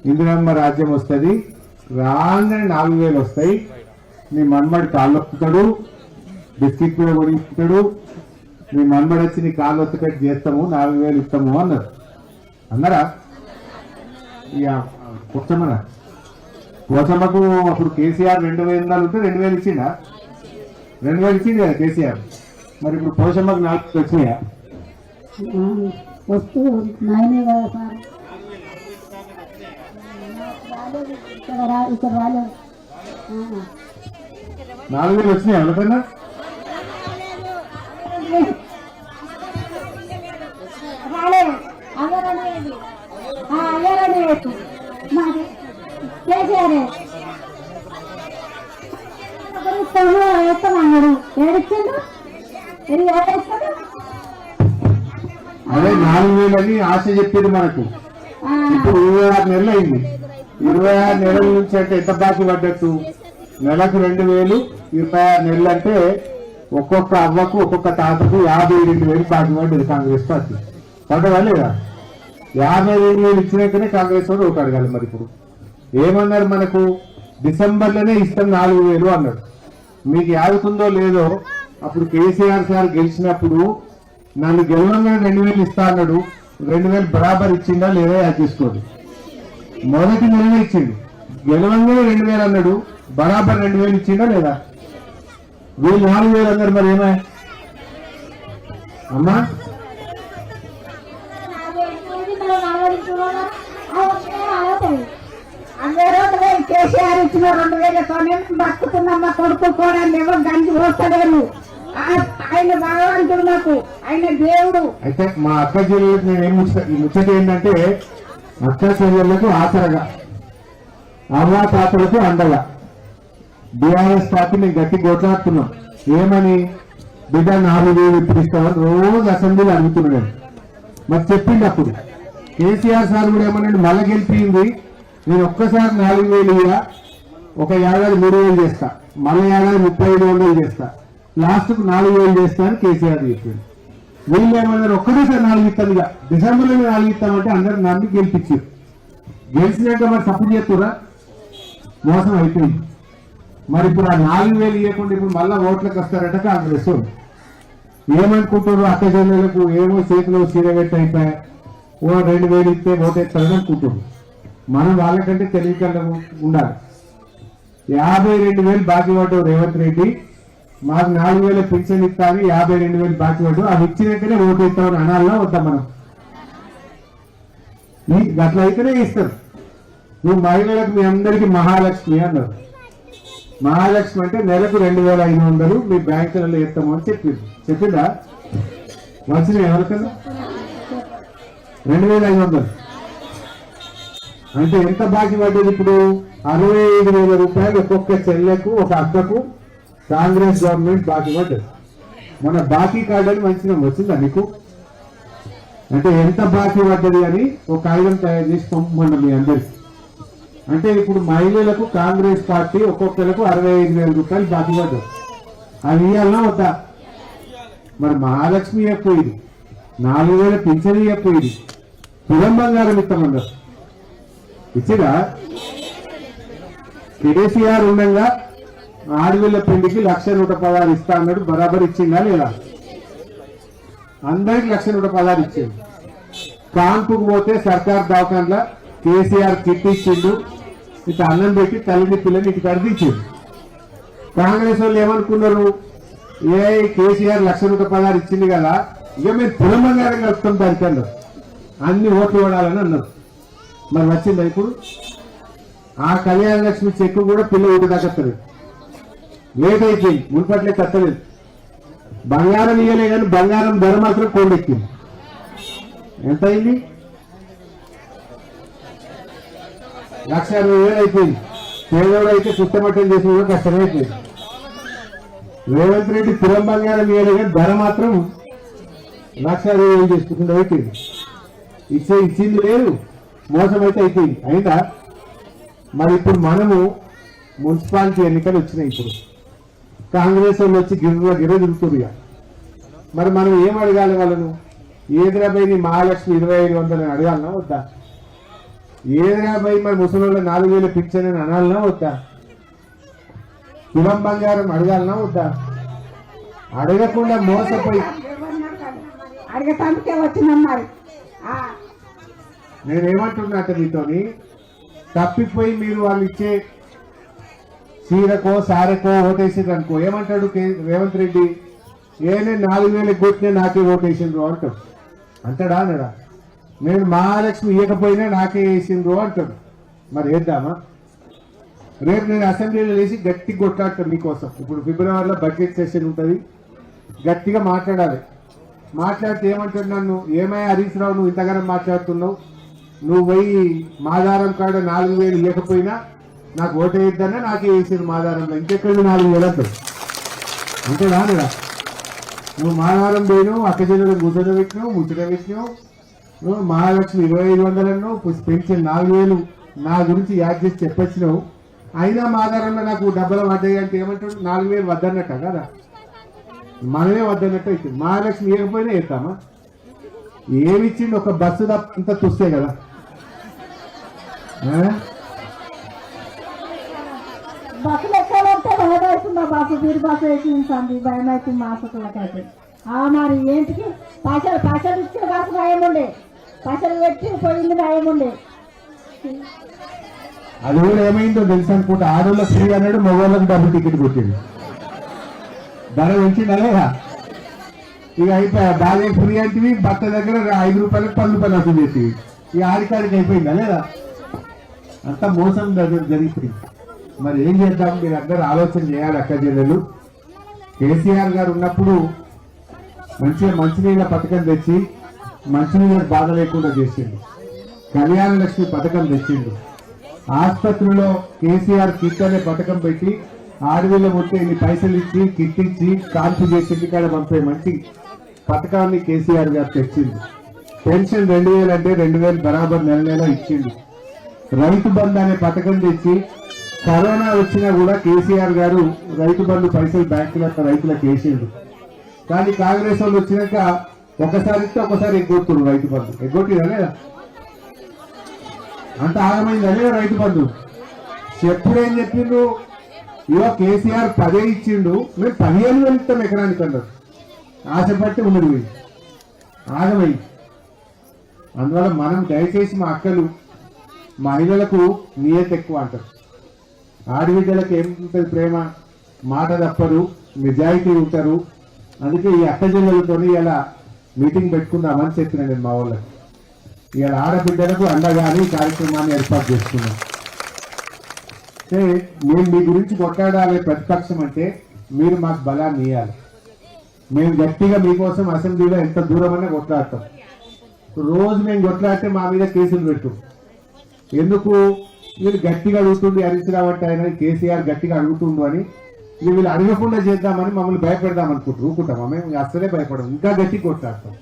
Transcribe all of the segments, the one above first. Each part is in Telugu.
ఇందిరమ్మ రాజ్యం వస్తుంది, రాగానే 4000 వస్తాయి, నీ మన్మడి కాళ్ళు ఒత్తుతాడు, బిస్కెట్ కూడా కొనిస్తాడు, నీ మన్మడి వచ్చి నీ కాళ్ళు ఒత్తుకట్టు చేస్తాము, 4000 ఇస్తాము అన్నారు. అన్నారా? ఇక పోచమ్మకు అప్పుడు కేసీఆర్ 2000 ఉంటే 2000 ఇచ్చిండా? 2000 ఇచ్చింది కదా కేసీఆర్. మరి ఇప్పుడు పోచమ్మకు 4 వచ్చినాయా? వస్తూ నాయనే కదా సార్, ఇక్కడ రాలేదు. 4000 వచ్చినాయి ఎవరికన్నా? రాలేదు. అయ్యారనేది మాది కేసీఆర్ వేస్తామన్నాడు. ఏడిచ్చాడు, ఏడిస్తాడు. అదే 4000 అని ఆశ చెప్పేది మనకు. ఇప్పుడు 26 నెలలు అయింది. 26 నెలల నుంచి అంటే ఎంత బాకీ పడ్డట్టు? నెలకు 2000, 26 నెలలు అంటే ఒక్కొక్క అవ్వకు ఒక్కొక్క తాతకు 52,000 బాకీ పడ్డది కాంగ్రెస్ పార్టీ. పడ్డదా లేదా? 52,000 ఇచ్చినాకనే కాంగ్రెస్ వాడు ఒకటి అడగాలి. మరి ఇప్పుడు ఏమన్నారు? మనకు డిసెంబర్లోనే ఇస్తాం 4,000 అన్నాడు. మీకు యాదుకుందో లేదో, అప్పుడు కేసీఆర్ సార్ గెలిచినప్పుడు నన్ను గెలవంగానే 2000 ఇస్తా అన్నాడు. 2000 బరాబర్ ఇచ్చిందా లేదా అది తీసుకోండి. మొదటి నెలనే ఇచ్చిండు. గెలవంగానే 2000 అన్నాడు, బరాబర్ 2000 ఇచ్చిందా లేదా? వీళ్ళు 4000 అన్నారు. మరి ఏమా అమ్మా? కేసీఆర్ ఇచ్చిన 2000తోనే బతుకుతున్నమ్మ. కొడుకు కూడా గంజి పోస్తలేము. ఆయన భగవంతుడు, నాకు ఆయన దేవుడు. అయితే మా అక్క చెల్లెలకు నేను ముచ్చట ఏంటంటే, అక్క చెల్లెళ్లకు ఆసరగా, అవ్వా తాతలకు అండగా బీఆర్ఎస్ పార్టీ మేము గట్టి కొట్లాడుతున్నాం. ఏమని? బిడ్డ 4,000 ఇప్పుడు ఇస్తామని రోజు అసెంబ్లీలో అడుగుతున్నాడు. మరి చెప్పింది అప్పుడు కేసీఆర్ సార్ కూడా ఏమన్నాడు? మళ్ళా గెలిపింది, నేను ఒక్కసారి 4,000 ఇయ్యా, ఒక ఏడాది 3,000 చేస్తా, మళ్ళీ ఏడాది 35,000 చేస్తా, లాస్ట్కు 4,000 చేస్తా అని కేసీఆర్ చెప్పింది. వీళ్ళు ఏమన్నారు? ఒక్కటేసారి 4 ఇస్తాను, ఇక డిసెంబర్లో 4 ఇస్తామంటే అందరు నమ్మి గెలిపించారు. గెలిచినాక మరి సపోర్ట్ చేస్తురా? మోసం అయిపోయింది. మరి ఇప్పుడు ఆ 4,000 ఇవ్వకుండా ఇప్పుడు మళ్ళా ఓట్లకు వస్తారట కాంగ్రెస్. ఏమనుకుంటారు? అక్క చెల్లెలకు ఏమో చేతిలో సీరగట్టి అయిపోయా, ఓ 2,000 ఇస్తే ఓటేస్తారని అనుకుంటారు. మనం వాళ్ళకంటే తెలివికల్లా ఉండాలి. 52,000 బాకీ పడ్డావు రేవంత్ రెడ్డి, మాకు 4,000 పెన్షన్ ఇస్తాను, 52,000 బాకీ పడ్డావు, అవి ఇచ్చినాకనే ఓటు ఇస్తామని అనాలన్నా వద్దాం మనం? అట్లా అయితేనే ఇస్తారు. నువ్వు మహిళలకు మీ అందరికీ మహాలక్ష్మి అన్నారు. మహాలక్ష్మి అంటే నెలకు 2,500 మీ బ్యాంకులలో ఇస్తామని చెప్పిందా? వచ్చినాయి ఎవరికన్నా? 2,500 అంటే ఎంత బాకీ పడ్డది? ఇప్పుడు 65,000 రూపాయలు ఒక్కొక్క చెల్లెకు, ఒక అక్కకు కాంగ్రెస్ గవర్నమెంట్ బాకీ పడ్డది. మన బాకీ కార్డు అని మంచిగా వచ్చిందా మీకు? అంటే ఎంత బాకీ పడ్డది అని ఒక కాగితం తయారు చేసి పంపమండి మీ అందరికి. అంటే ఇప్పుడు మహిళలకు కాంగ్రెస్ పార్టీ ఒక్కొక్కరికి 65,000 రూపాయలు బాకీ పడ్డది. అది ఇవ్వాలన్నా వద్దా? మరి మహాలక్ష్మి ఇవ్వకపోయింది, 4,000 పింఛన్ ఇవ్వకపోయింది, తులం బంగారం ఇస్తామన్నారు. ఇచ్చిరా? కేసీఆర్ ఉండగా ఆడపిల్ల పెళ్లికి 1,116 ఇస్తా అన్నాడు, బరాబర్ ఇచ్చిందా లేదా? అందరికి 1,116 ఇచ్చింది. కాన్పుకు పోతే సర్కార్ దవాఖాన్లా కేసీఆర్ కిట్ ఇచ్చిండు, ఇట్లా అన్నం పెట్టి తల్లిని పిల్లని ఇటు కడిదించిండు. కాంగ్రెస్ వాళ్ళు ఏమనుకున్నారు? ఏ కేసీఆర్ 1,116 ఇచ్చింది కదా, ఇక మీరు తులం బంగారం కలుపుతాం దానికన్నా, అన్ని ఓట్లు పడాలని అన్నారు. మరి వచ్చిందా? ఇప్పుడు ఆ కళ్యాణ లక్ష్మి చెక్కు కూడా పిల్ల ఊటి దక్కలేదు, లేట్ అయిపోయింది, మున్పట్లే కట్టలేదు. బంగారం ఇయ్యలే కానీ బంగారం ధర మాత్రం కొండెక్కింది. ఎంత అయింది? 1,60,000 అయిపోయింది. పేదోడు అయితే పుస్తమట్టం చేసి కూడా కష్టమైపోయింది. రేవంత్ రెడ్డి తులం బంగారం ఇయ్యలే కానీ ధర మాత్రం 1,60,000 చేసుకుంటూ అయిపోయింది. ఇచ్చింది లేదు, మోసం అయితే అయిపోయింది. అయిందా? మరి ఇప్పుడు మనము మున్సిపాలిటీ ఎన్నికలు వచ్చినాయి. ఇప్పుడు కాంగ్రెస్ వాళ్ళు వచ్చి గిర్ర తిరుగుతుంది. మరి మనం ఏం అడగాలి వాళ్ళను? ఏదిరాబాయి మహాలక్ష్మి 2,500 అడగాలన్నా వద్దా? ఏదైనా పోయి మరి ముసలి 4,000 పింఛన్ అని అనాలనా వద్దా? తులం బంగారం అడగాలనా వద్దా? అడగకుండా మోసపోయి అడగటానికే వచ్చినాం మరి. నేనేమంటున్నా అంటే మీతోని తప్పిపోయి మీరు వాళ్ళు ఇచ్చే చీరకో సారకో ఓటేసిండ్రు అనుకో, ఏమంటాడు రేవంత్ రెడ్డి? నేను 4,000 కొట్టినే నాకే ఓటేసిండ్రు అంటాడు. అంటాడా అనడా? నేను మహాలక్ష్మి ఇవ్వకపోయినా నాకే వేసిండ్రు అంటాడు. మరి వేద్దామా? రేపు నేను అసెంబ్లీలో వేసి గట్టిగా కొట్లాడతాను మీకోసం. ఇప్పుడు ఫిబ్రవరిలో బడ్జెట్ సెషన్ ఉంటుంది, గట్టిగా మాట్లాడాలి. మాట్లాడితే ఏమంటాడు నన్ను, ఏమయ్యా హరీష్ రావు నువ్వు ఇంతగానో మాట్లాడుతున్నావు, నువ్వు పోయి మాదారం కాడ 4,000 ఇవ్వకపోయినా నాకు ఓటు వేయద్దన్నా నాకే వేసారు మాదారంలో, ఇంకెక్కడ 4,000 అంటాడు. అంటే రానురా, నువ్వు మాదారం పోయినావు, అక్కజల్లు ముసట పెట్టినావు, ముచ్చట పెట్టినావు, నువ్వు మహాలక్ష్మి 2,500 అన్నావు, పెన్షన్ 4,000 నా గురించి యాడ్ చేసి చెప్పొచ్చినావు, అయినా మాదారంలో నాకు డబ్బులు పడ్డాయి అంటే ఏమంటాడు? 4,000 వద్దన్నట్ట కదా, మనమే వద్దన్నట్టు అవుతుంది. మహాలక్ష్మి ఇవ్వకపోయినా వేస్తామా? ఏమిచ్చింది? ఒక బస్సు అంతా చూస్తే కదా. బస్సులు ఎక్కాలంటే భయం అవుతుంది. బస్సు తీరు బస్సు వేసింది, భయం అవుతుంది మాసకులకైతే. మరి ఏంటికి పైసలు ఇచ్చిన బస్సు భయముండే, పైసలు పెట్టి పోయింది భయముండే. అది కూడా ఏమైందో తెలుసు అనుకుంటా, ఆడోళ్ళ ఫ్రీ అన్నాడు, మగవాళ్ళకి డబ్బు టికెట్ కొట్టిండు, ధర పెంచిందా లేదా? ఇక అయిపోయా, బాగా ఫ్రీ అంటే భర్త దగ్గర 5 రూపాయలకు 10 రూపాయలు వసూలు చేసి ఇక ఆడికాడికి అయిపోయిందా లేదా? అంత మోసం జరిగిపోయింది. మరి ఏం చేద్దాం? మీరు అందరూ ఆలోచన చేయాలి. అక్క జిల్లాలు కేసీఆర్ గారు ఉన్నప్పుడు మంచిగా మంచినీళ్ళ పథకం తెచ్చి మంచినీళ్ళకి బాధ లేకుండా చేసిండు, కళ్యాణ లక్ష్మి పథకం తెచ్చిండు, ఆసుపత్రిలో కేసీఆర్ కిట్ అనే పథకం పెట్టి ఆడవిలో మొత్తం ఇన్ని పైసలు ఇచ్చి కిట్ ఇచ్చి కాల్పు చేసి ఇంటికాడ పంపే మంచి పథకాన్ని కేసీఆర్ గారు తెచ్చింది. పెన్షన్ 2,000 అంటే 2,000 బరాబర్ నెల నెల ఇచ్చిండు. రైతు బంధు అనే పథకం తెచ్చి కరోనా వచ్చినా కూడా కేసీఆర్ గారు రైతు బంధు పైసలు బ్యాంకులకు రైతులకు వేసిండు. కానీ కాంగ్రెస్ వాళ్ళు వచ్చినాక ఒకసారి ఇస్తే ఒకసారి ఎగ్గొట్టున్నారు రైతు బంధు. ఎగ్గొట్టినా లేదా? అంత ఆగమైందా లేదా రైతు బంధు? ఎప్పుడేం చెప్పిండు? ఇవో కేసీఆర్ 10 ఇచ్చిండు, మేము 15,000 ఇస్తాం ఎకరానికి అన్నారు. ఆశపట్టి ఉన్నది పోయి ఆగమైంది. అందువల్ల మనం దయచేసి మా అక్కలు మహిళలకు నియత ఎక్కువ అంటారు, ఆడబిడ్డలకు ఏముంటుంది ప్రేమ, మాట తప్పరు, నిజాయితీ ఉంటారు. అందుకే ఈ అక్క జిల్లలతో ఇలా మీటింగ్ పెట్టుకుందామని చెప్పిన నేను మా వాళ్ళకి. ఇలా ఆడబిడ్డలకు అండగానే ఈ కార్యక్రమాన్ని ఏర్పాటు చేసుకున్నాం. అంటే మేము మీ గురించి కొట్లాడాలి ప్రతిపక్షం అంటే మీరు మాకు బలాన్ని ఇవ్వాలి. మేము గట్టిగా మీకోసం అసెంబ్లీలో ఎంత దూరమైనా కొట్లాడతాం. రోజు మేము కొట్లాడితే మా మీద కేసులు పెట్టు. ఎందుకు? వీళ్ళు గట్టిగా అడుగుతుంది హరీష్ రావు అంటే ఆయన కేసీఆర్ గట్టిగా అడుగుతుండు అని వీళ్ళు అడగకుండా చేద్దామని మమ్మల్ని భయపెడదాం అనుకుంటారు. ఊరుకుంటామా? మేము అస్సలే భయపడము, ఇంకా గట్టి కొట్లాడతాం.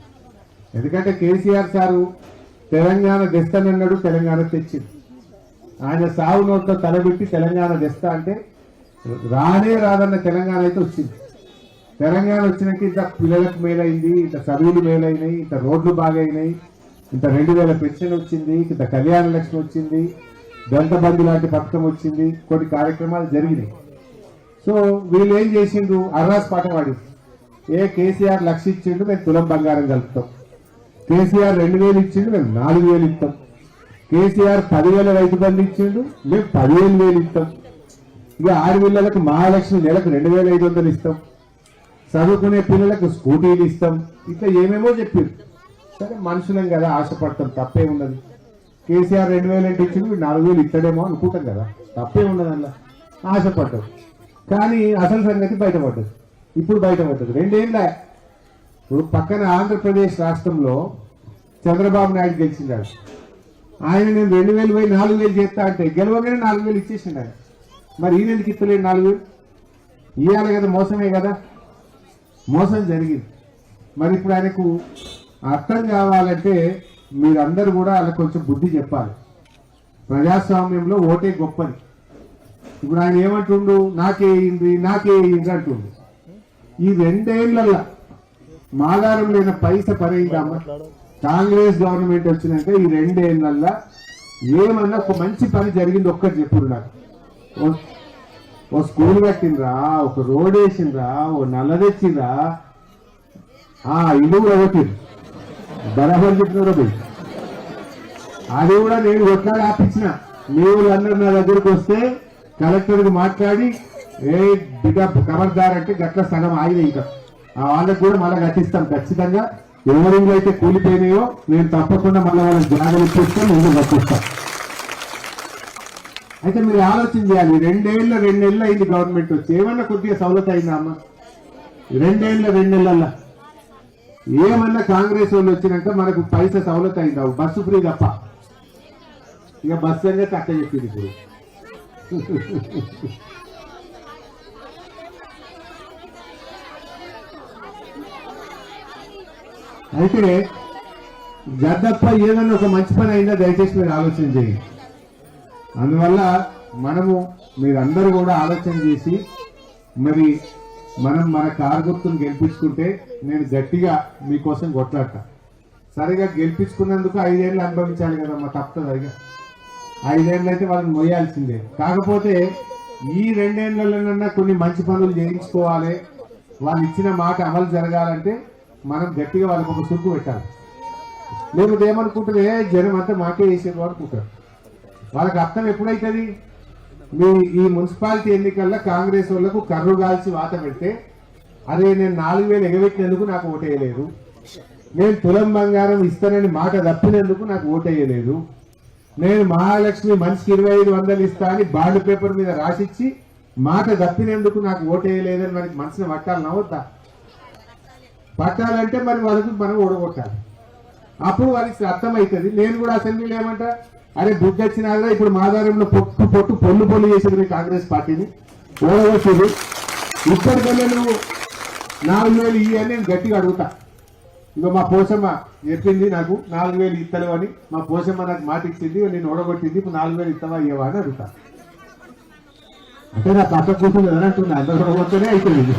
ఎందుకంటే కేసీఆర్ సారు తెలంగాణ తెస్తానన్నాడు, తెలంగాణ తెచ్చింది. ఆయన సాగు నోట్తో తలబెట్టి తెలంగాణ తెస్తా అంటే రానే రాదన్న తెలంగాణ అయితే వచ్చింది. తెలంగాణ వచ్చినాక ఇంత పిల్లలకు మేలైంది, ఇంత చదువులు మేలైనాయి, ఇంత రోడ్లు బాగైనాయి, ఇంత 2,000 పెన్షన్ వచ్చింది, ఇంత కళ్యాణ లక్ష్మి వచ్చింది, దంతబంధు లాంటి పథకం వచ్చింది, కొన్ని కార్యక్రమాలు జరిగినాయి. సో వీళ్ళు ఏం చేసిండ్రు? అర్రాస్ పాట పాడి కేసీఆర్ 1,00,000 ఇచ్చిండు, మేము తులం బంగారం కలుపుతాం. కేసీఆర్ 2,000 ఇచ్చిండు, మేము 4,000 ఇస్తాం. కేసీఆర్ 10,000 రైతు బంధు ఇచ్చిండు, మేము 15,000 ఇస్తాం. ఇక ఆడపిల్లలకు మహాలక్ష్మి నెలకు 2,500 ఇస్తాం. చదువుకునే పిల్లలకు స్కూటీలు ఇస్తాం. ఇట్లా ఏమేమో చెప్పారు. సరే మనుషులం కదా, ఆశపడతాం, తప్పే ఉన్నది. కేసీఆర్ 2,000 అంటే ఇచ్చిండు, 4,000 ఇస్తాడేమో అనుకుంటాం కదా, తప్పే ఉన్నది. అలా ఆశపడ్డాం. కానీ అసలు సంగతి బయటపడ్డది. ఇప్పుడు బయటపడ్డది 2 ఏళ్ళ. ఇప్పుడు పక్కన ఆంధ్రప్రదేశ్ రాష్ట్రంలో చంద్రబాబు నాయుడు గెలిచిండాడు. ఆయన నేను 2,000 పోయి 4,000 చేస్తా అంటే గెలవగానే 4,000 ఇచ్చేసిండు ఆయన. మరి ఈయన ఎందుకు ఇస్తలేడు? 4,000 ఇవ్వాలి కదా, మోసమే కదా, మోసం జరిగింది. మరి ఇప్పుడు ఆయనకు అర్థం కావాలంటే మీరందరూ కూడా అలా కొంచెం బుద్ధి చెప్పాలి. ప్రజాస్వామ్యంలో ఓటే గొప్పది. ఇప్పుడు ఆయన ఏమంటుండు? నాకే అంటుండు. ఈ 2 ఏళ్లలో మాదారం లేని పైస పరైందమ్మా. కాంగ్రెస్ గవర్నమెంట్ వచ్చినాక ఈ 2 ఏళ్లలో ఏమన్నా ఒక మంచి పని జరిగింది ఒక్కటి చెప్పుడు నాకు. ఓ స్కూల్ కట్టిండ్రా, ఒక రోడ్ వేసిండ్రా, ఓ నల్ల తెచ్చిండ్రా, ఇల్లు కూడా కొట్టిండ్రు. బరాబర్ చెప్పినారు అది కూడా నేను కొట్లాడి ఆపించిన. మీ వాళ్ళందరూ నా దగ్గరకు వస్తే కలెక్టర్కి మాట్లాడి బిడ్డ ఖబర్దార్ అంటే గట్ల సగం ఆగిన ఇంకా వాళ్ళకి కూడా మళ్ళీ కట్టిస్తాం ఖచ్చితంగా. ఎవరిలో అయితే కూలిపోయినాయో నేను తప్పకుండా మళ్ళీ వాళ్ళకి జాగ్రత్త ఇప్పిస్తాను, ఇల్లు కట్టిస్తాం. అయితే మీరు ఆలోచన చేయాలి, రెండేళ్ళు అయింది గవర్నమెంట్ వచ్చి, ఏమన్నా కొద్దిగా సవలత అయిందా అమ్మ? రెండేళ్లలో ఏమన్నా కాంగ్రెస్ వాళ్ళు వచ్చినాక మనకు పైసా సవలత అయిందా? బస్సు ఫ్రీ తప్ప. ఇక బస్సు అనేది కట్ట చెప్పింది ఇప్పుడు. అయితే గద్దప్ప ఏదన్నా ఒక మంచి పని అయిందా దయచేసి మీరు ఆలోచన చేయండి. అందువల్ల మీరందరూ కూడా ఆలోచన చేసి మరి మన కారు గుర్తును గెలిపించుకుంటే నేను గట్టిగా మీకోసం కొట్లాడతా. సరిగా గెలిపించుకున్నందుకు 5 ఏళ్ళు అనుభవించాలి కదమ్మా, తప్పదు. అదిగా 5 ఏళ్ళు అయితే వాళ్ళని మొయ్యాల్సిందే. కాకపోతే ఈ 2 ఏళ్లలోనన్నా కొన్ని మంచి పనులు చేయించుకోవాలి, వాళ్ళు ఇచ్చిన మాట అమలు జరగాలంటే మనం గట్టిగా వాళ్ళకి ఒక సుక్కు పెట్టాలి. లేకపోతే ఏమనుకుంటారు, జనం అంతా మాకే వేసేది అనుకుంటారు. వాళ్ళకి అర్థం ఎప్పుడైతుంది? మీ ఈ మున్సిపాలిటీ ఎన్నికల్లో కాంగ్రెస్ వాళ్ళకు కర్రు గాల్చి వాత పెడితే, అదే నేను 4000 ఎగబెట్టినందుకు నాకు ఓటేయలేదు, నేను తులం బంగారం ఇస్తానని మాట తప్పినందుకు నాకు ఓటేయలేదు, నేను మహాలక్ష్మి మనిషికి 2500 ఇస్తా అని బాండ్ పేపర్ మీద రాసిచ్చి మాట తప్పినందుకు నాకు ఓటేయలేదని మనకి మనసుని పట్టాలన్నా వద్దా? పట్టాలంటే మరి వాళ్ళకు మనం ఓడగొట్టాలి. అప్పుడు వాళ్ళకి అర్థమవుతుంది. నేను కూడా అసెంబ్లీలో ఏమంటా, అరే బుద్ధి వచ్చినాగా ఇప్పుడు మాదారంలో పొట్టు పొల్లు చేసేది కాంగ్రెస్ పార్టీని ఓడగొట్టేది. ఇప్పటికల్లా నువ్వు 4000 ఇయ్యని నేను గట్టిగా అడుగుతా. ఇక మా పోషమ్మ చెప్పింది నాకు 4000 ఇత్తలు అని. మా పోషమ్మ నాకు మాట ఇచ్చింది, నేను ఓడగొట్టింది, ఇప్పుడు 4000 ఇస్తావా ఇవ్వవా అని అడుగుతా. అంటే నా పక్క కూర్చుంది అని అంటున్నా, అంత ఓడగొట్టనే అవుతుంది.